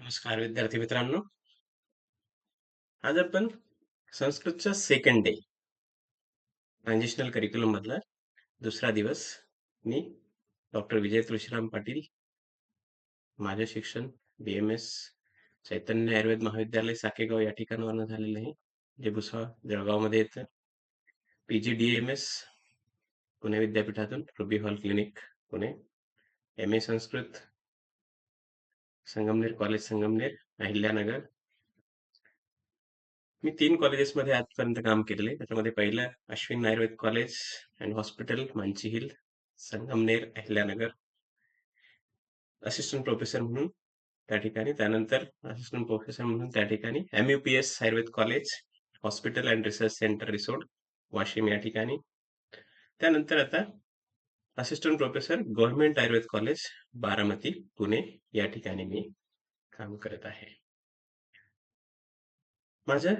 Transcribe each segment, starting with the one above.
नमस्कार विद्यार्थी मित्रांनो. आज आपण संस्कृतचा सेकंड डे ट्रान्झिशनल करिक्युलम मधला दुसरा दिवस. मी डॉक्टर विजय तुळशीराम पाटील, माझे शिक्षण BMS चैतन्य आयुर्वेद महाविद्यालय साकेगाव या ठिकाणावरून झालेलं आहे, जे भुसावळ जळगावमध्ये येतं. PGDMS पुणे विद्यापीठातून Ruby Hall Clinic Pune. MA Sanskrit Sangamner college Sangamner Ahilyanagar. मी 3 कॉलेजेसमध्ये आजपर्यंत काम केलेले. त्याच्यामध्ये पहिलं Ashwin Ayurveda college and hospital Manchi hill Sangamner Ahilyanagar, assistant professor म्हणून त्या ठिकाणी. त्यानंतर असिस्टंट प्रोफेसर म्हणून त्या ठिकाणी MUPS Ayurveda college hospital and research centre Risod Washim या ठिकाणी. त्यानंतर आता assistant professor government Ayurveda college Baramati Pune या ठिकाणी मी काम करत आहे. माझं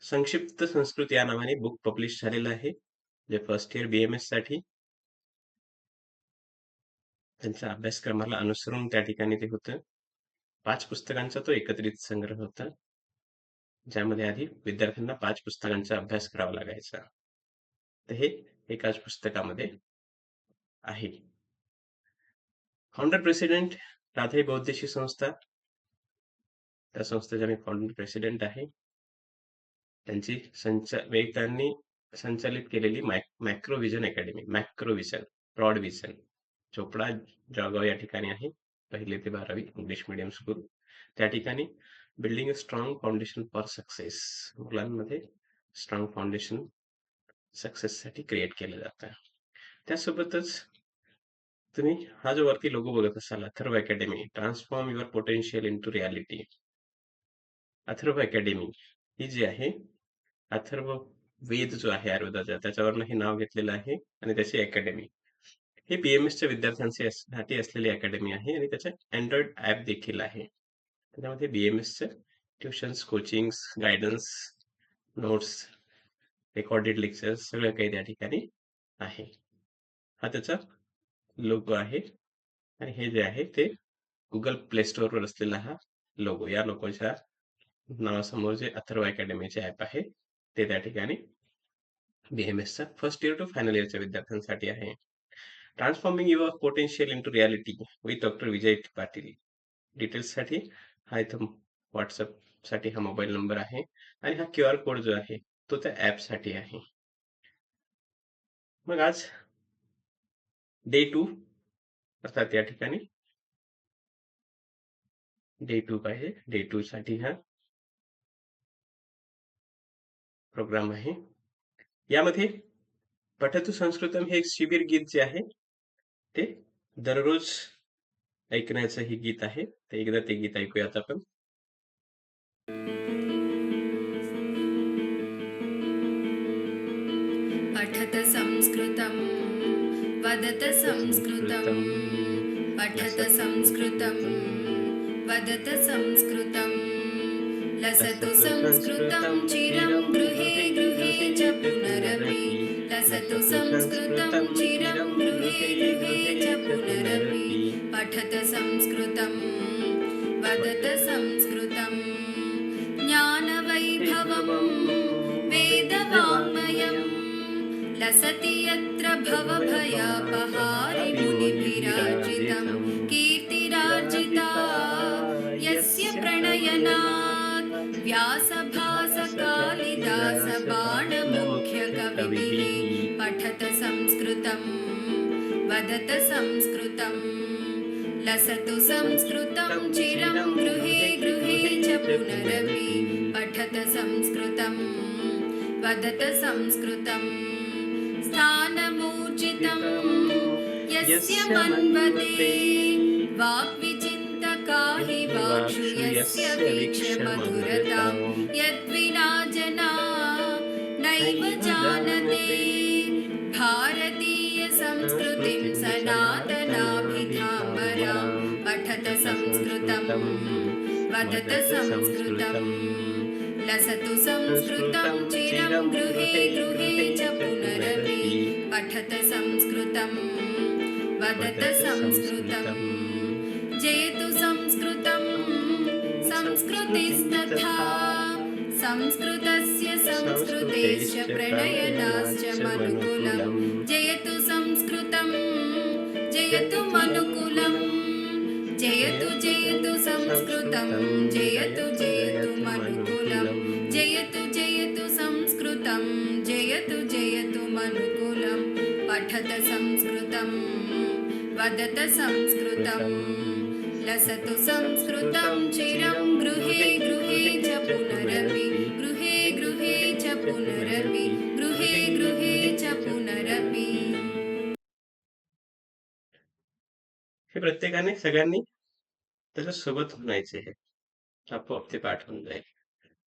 संक्षिप्त संस्कृत या नावाने बुक पब्लिश झालेलं आहे, जे फर्स्ट इयर BMS साठी त्यांच्या अभ्यासक्रमाला अनुसरून त्या ठिकाणी ते होतं. 5 पुस्तकांचा तो एकत्रित संग्रह होता, ज्यामध्ये आधी विद्यार्थ्यांना 5 पुस्तकांचा अभ्यास करावा लागायचा. तर हे एकाच पुस्तकामध्ये आहे. फाउंडर प्रेसिडेंट राधाई बौद्धिशी संस्था, त्या संस्थेचा मी फाउंडर प्रेसिडेंट आहे. त्यांची त्यांनी संचालित केलेली Macrovision academy, Macrovision broad vision Chopda Jalgaon या ठिकाणी आहे. 1ली ते 12वी इंग्लिश मीडियम स्कूल. त्या ठिकाणी building a strong foundation for success, मुलांमध्ये स्ट्रॉंग फाउंडेशन सक्सेससाठी क्रिएट केलं जातं. त्यासोबतच तुम्ही हा जो वरती लोगो बघत असाल, Atharva academy, transform your potential into reality. Atharva academy ही जी आहे, अथर्व वेद जो आहे आयुर्वेदाचा, त्याच्यावरनं हे नाव घेतलेलं आहे आणि त्याची अकॅडमी हे BMSच्या विद्यार्थ्यांसाठी असलेली अकॅडमी आहे आणि त्याचं अँड्रॉइड ॲप देखील आहे. त्याच्यामध्ये BMSचं tuitions, coachings, guidance, notes, recorded lectures सगळं काही त्या ठिकाणी आहे. हा त्याचा लोगो आहे आणि हे जे आहे ते गुगल प्ले स्टोअरवर असलेला हा लोगो. या लोगोच्या नावासमोर जे अथर्व अकॅडमीचे ॲप आहे ते त्या ठिकाणी BMSचा फर्स्ट इयर टू फायनल इयरच्या विद्यार्थ्यांसाठी आहे. Transforming your potential into reality with doctor Vijay Patil. डिटेल्ससाठी हा इथं व्हॉट्सअपसाठी हा मोबाईल नंबर आहे आणि हा QR कोड जो आहे तो त्या ॲपसाठी आहे. मग आज डे 2 अर्थात या ठिकाणी डे 2 पाहिजे. डे 2 साठी हा प्रोग्राम आहे. यामध्ये पठतु संस्कृतम हे एक शिबिर गीत जे आहे ते दररोज ऐकण्याचं हे गीत आहे. ते एकदा ते गीत ऐकूयात आपण. पठत संस्कृतं वदत संस्कृतं, पठत संस्कृतं वदत संस्कृतं, लसतु संस्कृतं चिरं गृहे गृहे च पुनरपि, लसतु संस्कृतं चिरं गृहे गृहे च पुनरपि, पठत संस्कृतं वदत संस्कृतं, ज्ञानवैभवं वेदवाङ्मयम् लसति यत्र भवभयापहारि मुनिभिरार्जितं, कीर्तिरार्जिता यस्य प्रणयनात् व्यासभासकालिदास बाणमुख्यकविभिः, पठत संस्कृतं वदत संस्कृतं, लसतु संस्कृतं चिरं गृहे गृहे च पुनरपि, पठत संस्कृतं वदत संस्कृतं, स्थानमूर्जितं यस्य मन्वते, वाग्विचिन्तका हि वाक्षु यस्य वीक्ष्य मधुरतां, यद्विना जना नैव जानते, भारतीय संस्कृतिं सनातनाभिधाम्बरां, पठत संस्कृतं वदत संस्कृतं, लसतु संस्कृतं चिरं गृहे गृहे च पुनरपि, पठत संस्कृतं वदत संस्कृतं, जयतु संस्कृतं संस्कृतिस्तथा संस्कृतस्य संस्कृतेश्च प्रणयनाश्च मनुकुलं जयतु संस्कृतं जयतु मनुकुलं जयतु जयतु संस्कृतं जयतु जयतु मनुकुलं जयतु जयतु संस्कृतं जयतु जयतु मनुकुलं पठत संस्कृतं वदत संस्कृतं लसतु संस्कृतं चिरं गृहे गृहे च पुनरपि गृहे गृहे च पुनरपि गृहे गृहे च पुनरपि. हे प्रत्येकाने सगळ्यांनी त्याच्या सोबत म्हणायचे आहे. आपोआप ते पाठ होऊन जाईल.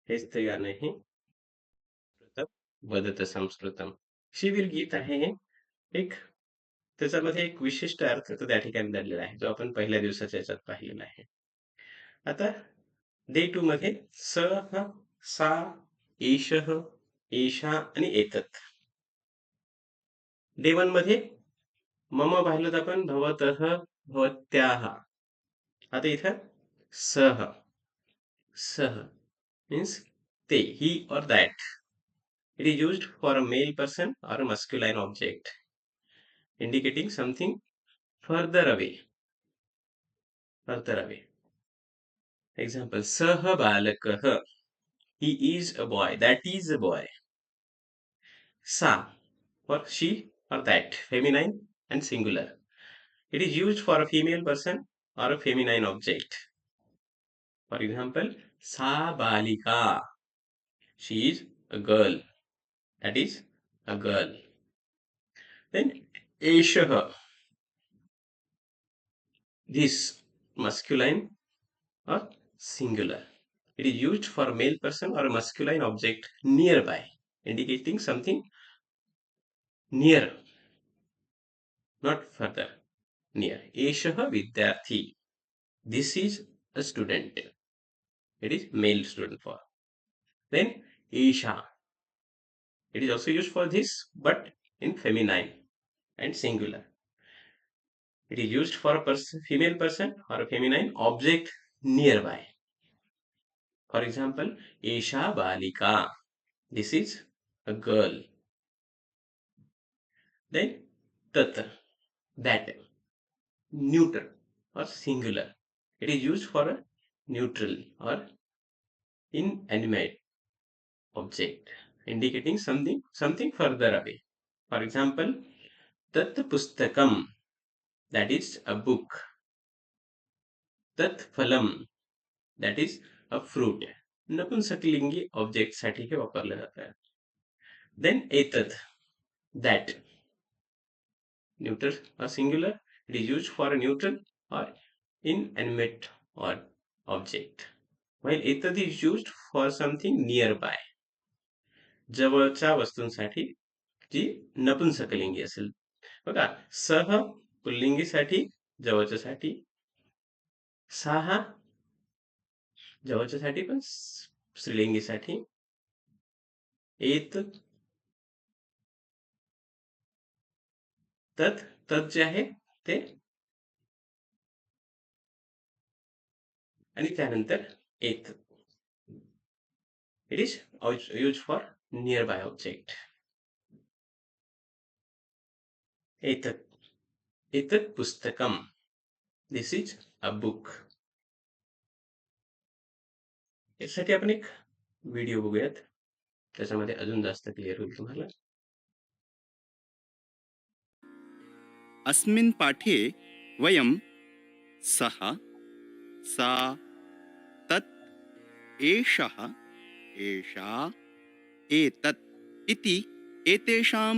हेच ते गाणं आहे. वदत संस्कृतम. शिवीर गीत आहे हे. एक त्याच्यामध्ये एक विशिष्ट अर्थ तो त्या ठिकाणी दडलेला आहे, जो आपण पहिल्या दिवसाच्या याच्यात पाहिलेला आहे. आता डे 2 मध्ये स, ह, सा, एषः, एषा आणि एतत्. डे 1 मध्ये मम पाहिलं आपण भवतः, भवत्याः. आता इथं सह, सह means they, he or that. It is used for a male person or a masculine object, indicating something further away. Further away. Example: Sah balakah. He is a boy. That is a boy. Sa for she or that, feminine and singular. It is used for a female person or a feminine object. For example, Sa balika. She is a girl. That is a girl. Then Eshah. This masculine or singular. It is used for a male person or a masculine object nearby, indicating something near, not further, near. Eshah vidyarthi. This is a student. It is male student for. Then Esha. It is also used for this, but in feminine and singular. It is used for a female person or a feminine object nearby. For example, Esha balika. This is a girl. Then tat, that, neuter or singular. It is used for a neutral or inanimate object, indicating something further away. For example, tat pustakam. That is a book. Tat phalam. That is a fruit. नपुंसकलिंगी object साठी हे वापरलं जातं. Then etat, that, neutral or singular. It is used for a neutral or inanimate or object. While etat is used for something nearby. जवळच्या वस्तूंसाठी जी नपुंसकलिंगी असेल. बघा, सह पुल्लिंगीसाठी, जवळच्यासाठी. साहा जवळच्यासाठी पण स्त्रीलिंगीसाठी. एत, तत्, तत् जे आहे ते, आणि त्यानंतर एत. It is use for nearby object. एतत्, एतत् पुस्तकम. This is a book. यासाठी आपण एक व्हिडिओ बघूयात, त्याच्यामध्ये अजून जास्त क्लिअर होईल तुम्हाला. अस्मिन् पाठे वयं सः, सा, तत्, एषः, एषा, एतत् इति एतेषां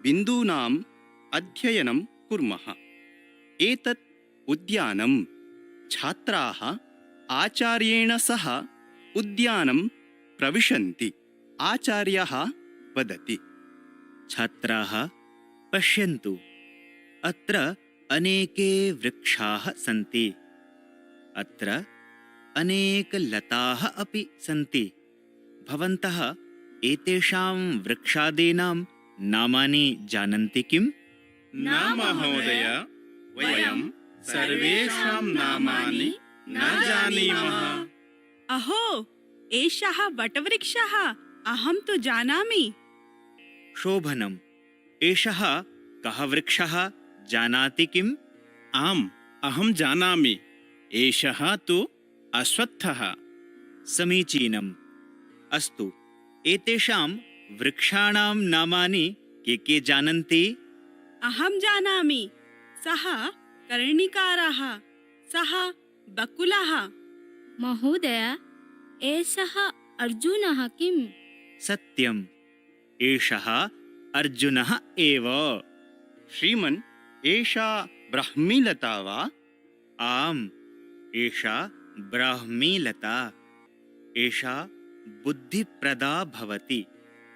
बिन्दूनाम् अध्ययनं कुर्मः. एतत् उद्यानं. छात्राः आचार्येण सह उद्यानं प्रविशन्ति. आचार्यः वदति, छात्राः पश्यन्तु, अत्र अनेके वृक्षाः सन्ति. अत्र अनेकलताः अपि सन्ति. भवन्तः एतेषां वृक्षादीनां नामानि जानन्ति किम्? न महोदय, वयं सर्वेषां नामानि न जानीमः. अहो, एषः वटवृक्षः। अहं तु जानामि। शोभनम्। एषः कः वृक्षः जानाति किम्? आम्, अहं जानामि। एषः तु अश्वत्थः। समीचीनम्। अस्तु, एतेषां वृक्षाणां नामानि के जानन्ति? अहं जानामि। सः कर्णिकारः, सः बकुलः। महोदय, एषः अर्जुनः किम्? सत्यम्, एषः अर्जुनः एव। श्रीमन्, एषा ब्राह्मीलता वा? आम्, एषा ब्राह्मीलता। एषा बुद्धिप्रदा भवति।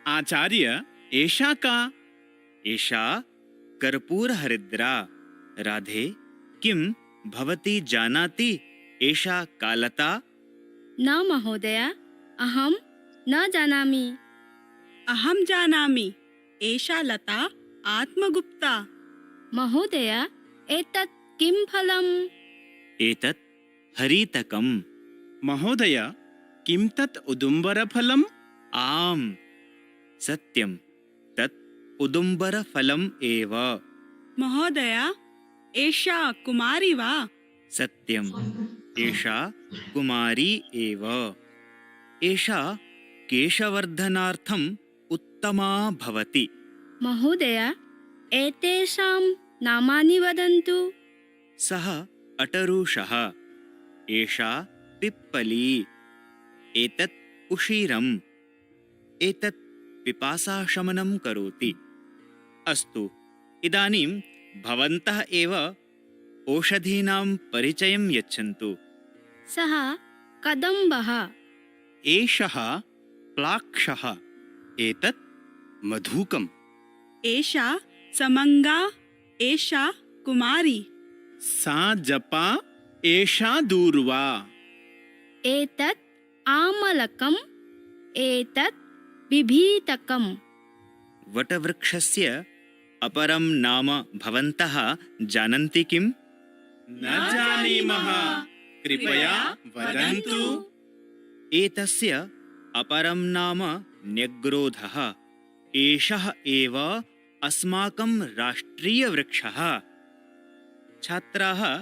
आचार्य, एषा का? एषा कर्पूरहरिद्रा। राधे, किं भवती जानाति एषा का लता? न महोदय, अहं न जानामि। अहं जानामि। एषा लता आत्मगुप्ता। महोदय, एतत् किं फलम्? एतत् हरितकम्। महोदय, किं तत् उदुम्बरफलम्? आम्, सत्यं, तत् उदुम्बरफलम् एव। महोदय, एषा कुमारी वा? सत्यम्, एषा कुमारी एव। एषा केशवर्धनार्थम् उत्तमा भवति। महोदय, एतेषां नामानि वदन्तु। सः अटरूषः। एषा पिप्पली। एतत् उषीरम्। एतत् पिपासाशमनं करोति। अस्तु, इदानीं भवन्तः एव औषधीनां परिचयं यच्छन्तु। सः कदम्बः। एषः प्लाक्षः। एतत् मधुकम्। एषा समङ्गा। एषा कुमारी। सा जपा। एषा दूर्वा। एतत् आमलकम्। एतत् बिभीतकम्। वटवृक्षस्य अपरं नाम भवन्तः जानन्ति किम्? न जानीमः। कृपया वदन्तु। एतस्य अपरं नाम न्यग्रोधः। एषः एव अस्माकं राष्ट्रियवृक्षः। छात्राः,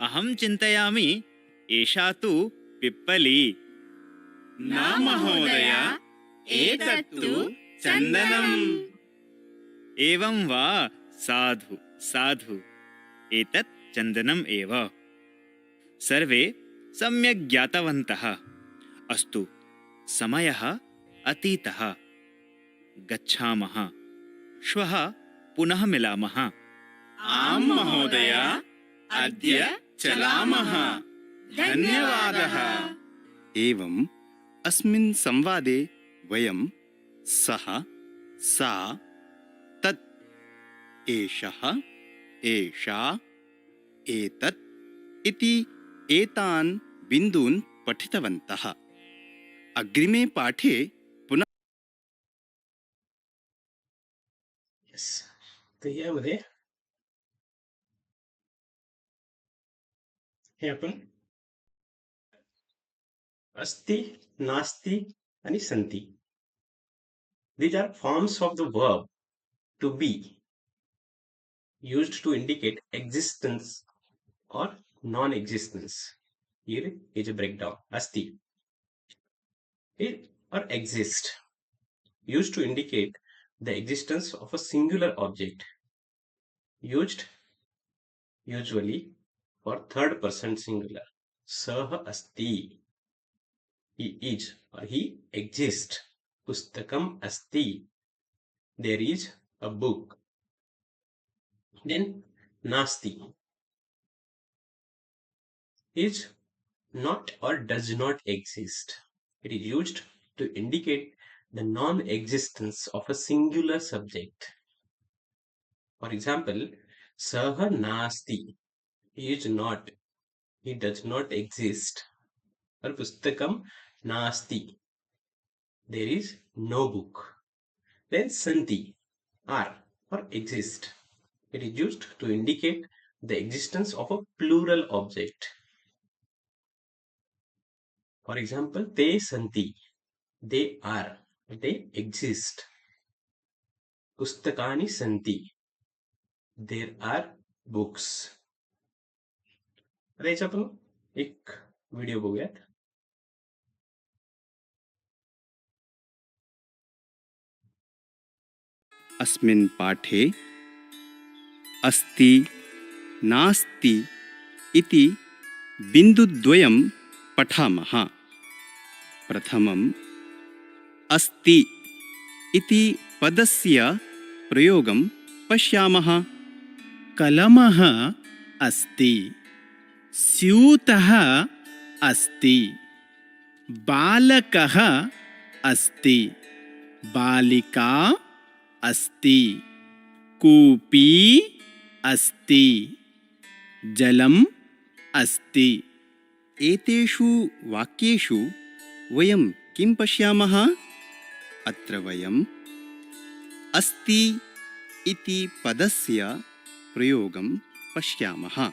अहं चिन्तयामि एषा तु पिप्पली। न महोदय, एतत्तु चन्दनम्। एवं वा? साधु साधु, एतत् चन्दनम् एव। सर्वे सम्यक् ज्ञातवन्तः। अस्तु, समयः अतीतः। गच्छामः। श्वः पुनः मिलामः। आम् महोदय, अद्य चलामः। धन्यवादः। एवम् अस्मिन् संवादे वयं सः, सा, तत्, एषः, एषा, एतत् इति एतान् बिन्दून् पठितवन्तः। अग्रिमे पाठे पुनः तर यामध्ये हे आपण अस्ति, नास्ति आणि संति. These are forms of the verb to be used to indicate existence or non-existence. Here is a breakdown. Asti or exist, used to indicate the existence of a singular object, used usually for third person singular. Sah asti, he is or he exists. Pustakam asti, there is a book. Then nasti is not or does not exist. It is used to indicate the non-existence of a singular subject. For example, Saha nasti, he is not, he does not exist. Or Pustakam nasti, there is no book. Then Santi, are or exist. It is used to indicate the existence of a plural object. For example ते सन्ति, they are, they exist. पुस्तकानि सन्ति, there are books. आता याचा आपण एक video बघूयात. अस्मिन् पाठे अस्ति नास्ति इति बिन्दुद्वयं पठामः. प्रथमम् अस्ति इति पदस्य प्रयोगं पश्यामः. कलमः अस्ति, स्यूतः अस्ति, बालकः अस्ति, बालिका अस्ति, कूपी अस्ति, जलम् अस्ति. एतेषु वाक्येषु वयं किं पश्यामः? अत्र वयम् अस्ति इति पदस्य प्रयोगं पश्यामः.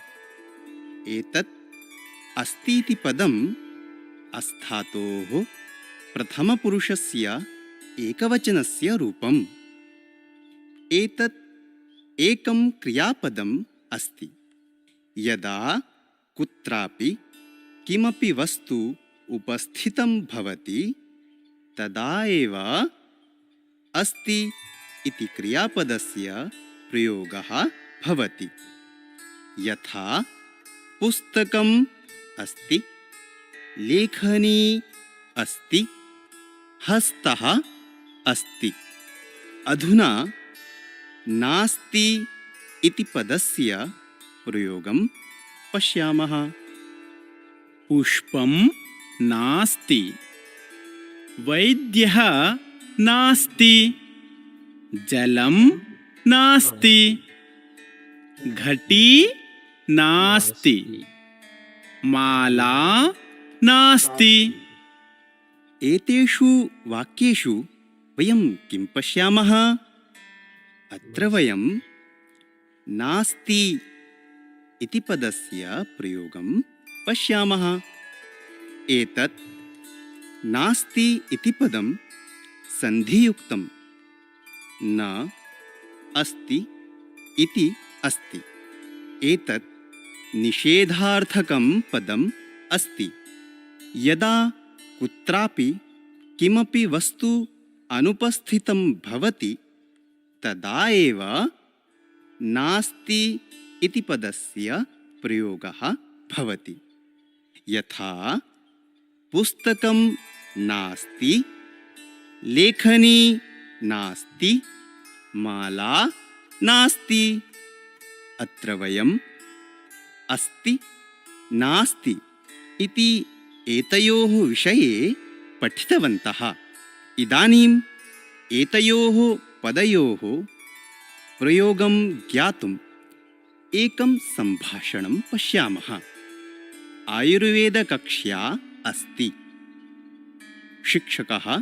एतत् अस्ति इति पदम् अस्थातोः प्रथमपुरुषस्य एकवचनस्य रूपम्. एतत् एकं क्रियापदम् अस्ति. यदा कुत्रापि किमपि वस्तु उपस्थितं भवति तदा एव अस्ति इति क्रियापदस्य प्रयोगः भवति. यथा पुस्तकम् अस्ति, लेखनी अस्ति, हस्तः अस्ति. अधुना नास्ति इति पदस्य प्रयोगं पश्यामः. पुष्पं नास्ति, वैद्यः नास्ति, जलं नास्ति, घटी नास्ति, माला नास्ति. एतेषु वाक्येषु वयं किं पश्यामः? अत्र वयं नास्ति इति पदस्य प्रयोगं पश्यामः. एतत् नास्ति इति पदं सन्धियुक्तं. न अस्ति इति अस्ति. एतत् निषेधार्थकं पदम् अस्ति. यदा कुत्रापि किमपि वस्तु अनुपस्थितं भवति तदा एव नास्ति इति पदस्य प्रयोगः भवति. यथा पुस्तकं नास्ति, लेखनी नास्ति, माला नास्ति. अत्र वयम् अस्ति नास्ति इति एतयोः विषये पठितवन्तः. इदानीम् एतयोः पदयोः प्रयोगं ज्ञातुम् एकं सम्भाषणं पश्यामः. आयुर्वेदकक्ष्या अस्ति. शिक्षकः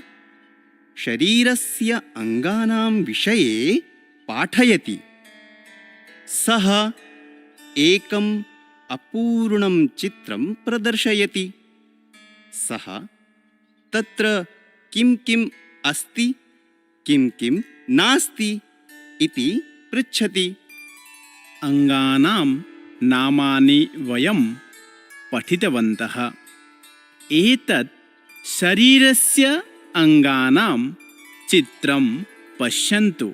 शरीरस्य अङ्गानां विषये पाठयति. सः एकम् अपूर्णं चित्रं प्रदर्शयति. सः तत्र किं किम् अस्ति, किं किं नास्ति इति पृच्छति. अङ्गानां नामानि वयं पठितवन्तः. एतत् शरीरस्य अङ्गानां चित्रं पश्यन्तु.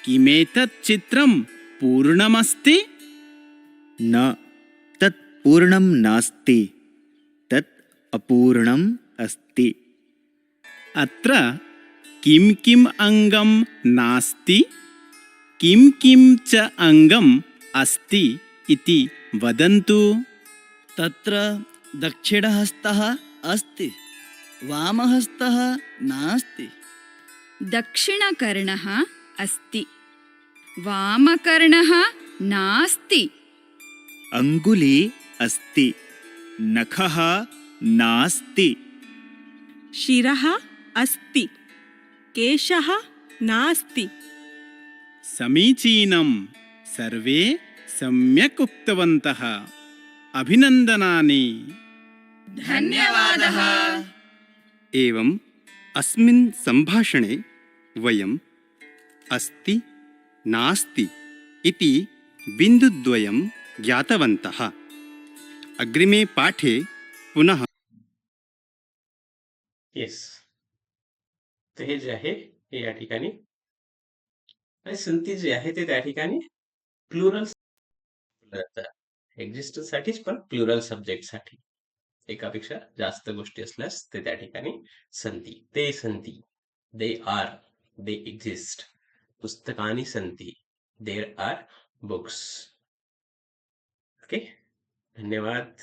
किमेतत् चित्रं पूर्णमस्ति? न, तत् पूर्णं नास्ति, तत् अपूर्णम् अस्ति. अत्र किं किम् अङ्गं नास्ति, किं किं च अङ्गम् अस्ति इति वदन्तु. तत्र दक्षिणहस्तः अस्ति, वामहस्तः नास्ति. दक्षिणकर्णः अस्ति, वामकर्णः नास्ति. अङ्गुली अस्ति, नखः नास्ति. शिरः अस्ति, केशः नास्ति. समीचीनं, सर्वे सम्यक् उक्तवन्तः. अभिनन्दनानि. धन्यवादः एवम् अस्मिन् सम्भाषणे वयम् अस्ति नास्ति इति बिन्दुद्वयं ज्ञातवन्तः। अग्रिमे पाठे पुनः येस. तर हे जे आहे हे या ठिकाणी आणि संती जे आहे ते त्या ठिकाणी प्लुरल एक्झिस्टन्स साठीच पण प्लुरल सब्जेक्ट साठी एकापेक्षा जास्त गोष्टी असल्यास ते त्या ठिकाणी संती. ते संती, दे आर, दे एक्झिस्ट. पुस्तकानि संती, देर आर बुक्स. ओके, धन्यवाद.